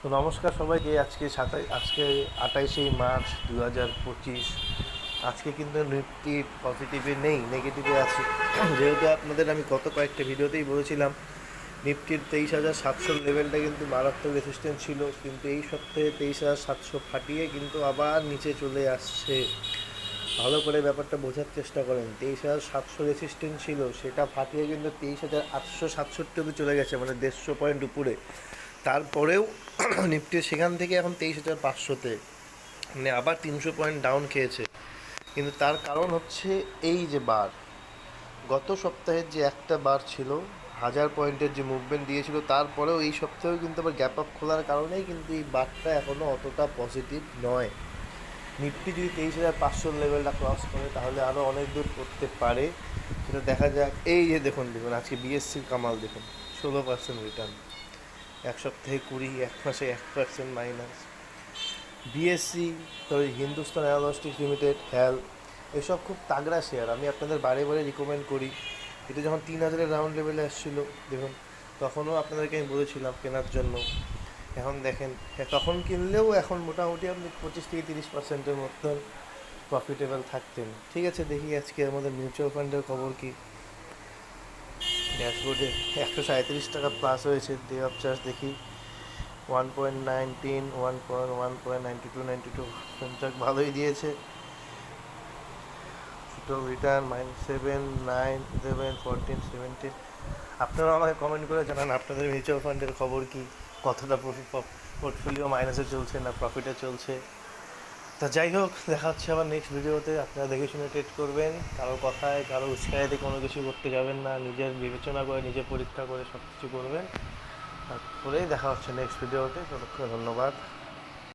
তো নমস্কার সবাইকে। আজকে 28 মার্চ 2025। আজকে কিন্তু নিফটি পজিটিভে নেই, নেগেটিভে আছে। যেহেতু আপনাদের আমি গত কয়েকটা ভিডিওতেই বলেছিলাম নিফটির 23,700 লেভেলটা কিন্তু মারাত্মক রেসিস্ট্যান্স ছিল, কিন্তু এই সপ্তাহে 23,700 ফাটিয়ে কিন্তু আবার নিচে চলে আসছে। ভালো করে ব্যাপারটা বোঝার চেষ্টা করেন। 23,700 রেসিস্ট্যান্স ছিল, সেটা ফাটিয়ে কিন্তু 23,867 অব্দি চলে গেছে, মানে 150 পয়েন্ট উপরে। তারপরেও নিফটি সেখান থেকে এখন 23,500-তে, মানে আবার 300 পয়েন্ট ডাউন খেয়েছে। কিন্তু তার কারণ হচ্ছে এই যে বার, গত সপ্তাহের যে একটা বার ছিল 1000 পয়েন্টের যে মুভমেন্ট দিয়েছিল, তারপরেও এই সপ্তাহেও কিন্তু আবার গ্যাপ আপ খোলার কারণেই কিন্তু এই বারটা এখনও অতটা পজিটিভ নয়। নিফটি যদি 23,500 লেভেলটা ক্রস করে তাহলে আরও অনেক দূর করতে পারে, সেটা দেখা যাক। এই যে দেখুন দেখুন আজকে বিএসসির কামাল দেখুন, 16% রিটার্ন, এক সপ্তাহে 20, এক মাসে 1% মাইনাস। বিএসসি, তারপরে হিন্দুস্তান অ্যারোনস্টিক্স লিমিটেড, হ্যাল, এসব খুব তাগড়া শেয়ার। আমি আপনাদের বারে বারে রিকমেন্ড করি। এটা যখন 3,000-এর রাউন্ড লেভেলে আসছিলো দেখুন, তখনও আপনাদেরকে আমি বলেছিলাম কেনার জন্য। এখন দেখেন, তখন কিনলেও এখন মোটামুটি আপনি 25 থেকে 30%-এর মতন প্রফিটেবল থাকতেন। ঠিক আছে, দেখি আজকে আমাদের মিউচুয়াল ফান্ডের খবর কি। ড্যাশবোর্ডে 137 টাকা প্লাস হয়েছে। ডে অফ চার্জ দেখি 1.19, 1.92, যাক ভালোই দিয়েছে। Total return -7, 9, 11, 14, 17। আপনারা আমাকে কমেন্ট করে জানান আপনাদের মিউচুয়াল ফান্ডের খবর কি, কতটা পোর্টফোলিও মাইনাসে চলছে না প্রফিটে চলছে। তা যাই হোক, দেখা হচ্ছে আবার নেক্সট ভিডিওতে। আপনারা দেখে শুনে ট্রেড করবেন, কারো কথায় কারো উৎসাহেতে কোনো কিছু করতে যাবেন না। নিজের বিবেচনা করে, নিজে পরীক্ষা করে সব কিছু করবেন। তারপরেই দেখা হচ্ছে নেক্সট ভিডিওতে। ততক্ষণে ধন্যবাদ।